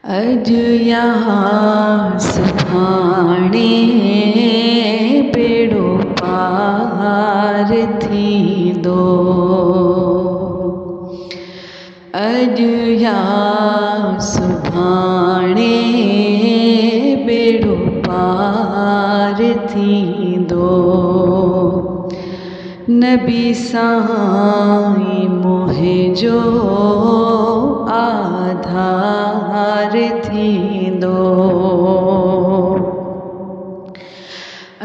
अज यहाँ सुभाणे बेड़ो पार थींदो। अज यहाँ सुभाणे बेड़ो पार थींदो। नबी साईं मुंहिंजो आधार थींदो।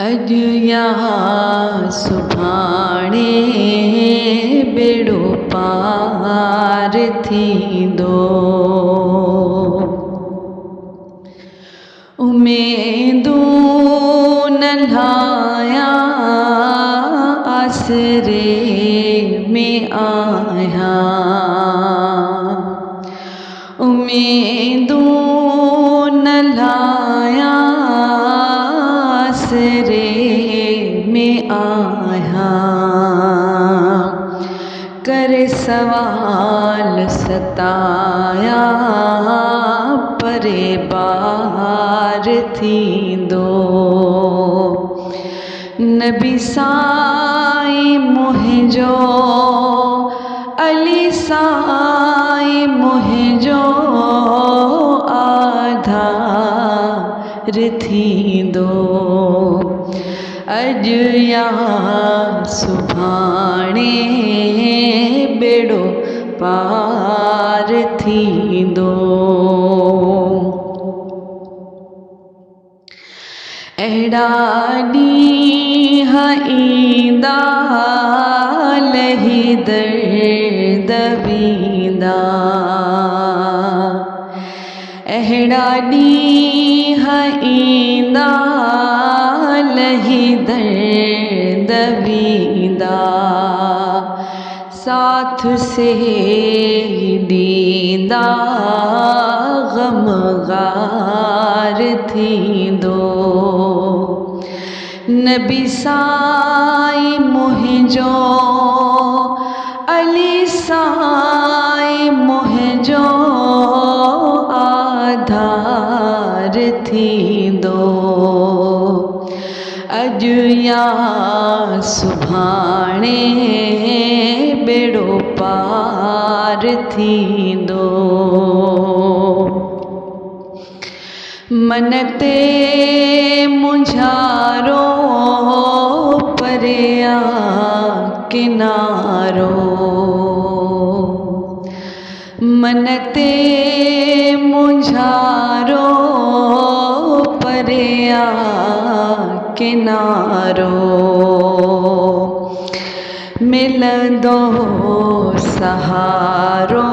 अज यहाँ सुभाणे बेड़ो पार थींदो। उमेदूं न लायां आसरे में आहियां। उमेदूं न लायां आसरे में आहियां। करे सवाल सताया परे बार थींदो। नबी साईं मुंहिंजो अली साईं मुंहिंजो आधार थींदो। अज यहाँ सुभाणे बेड़ो पार थींदो। अहिड़ा ॾींहं ईंदा लही दर्द वींदा। अहिड़ा ॾींहं ईंदा लही दर्द वींदा। साथ से ॾींदा ग़मगार थींदो। नबी साईं मुंहिंजो अली साईं मुंहिंजो आधार थींदो। अज यहाँ सुभाणे बेड़ो पार थींदो। मन ते मुंझारो परिया किनारो। मन ते मुंझारो परिया किनारो। मिलंदो सहारो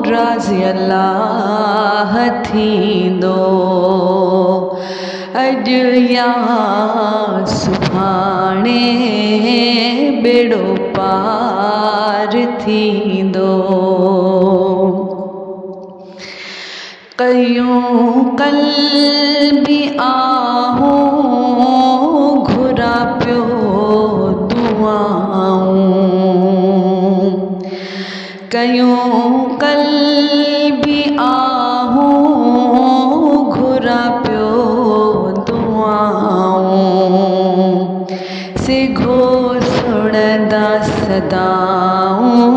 राज़ी अल्लाह थींदो। अज यहाँ सुभाणे बेड़ो पार थींदो। कयूं क़ल्बी आहूं घुरा पियो दुआऊं। कयूं क़ल्बी आहूं घुरा पियो दुआऊं। सिघो सुणंदा सदाऊं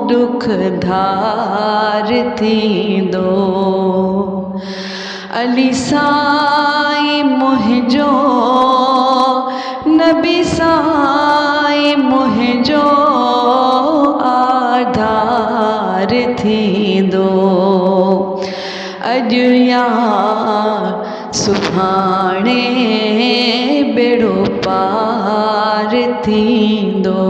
दुख धार थींदो। अली साईं मुंहिंजो नबी साईं मुंहिंजो आधार थींदो। अज यहाँ सुभाणे बेड़ो पार थींदो।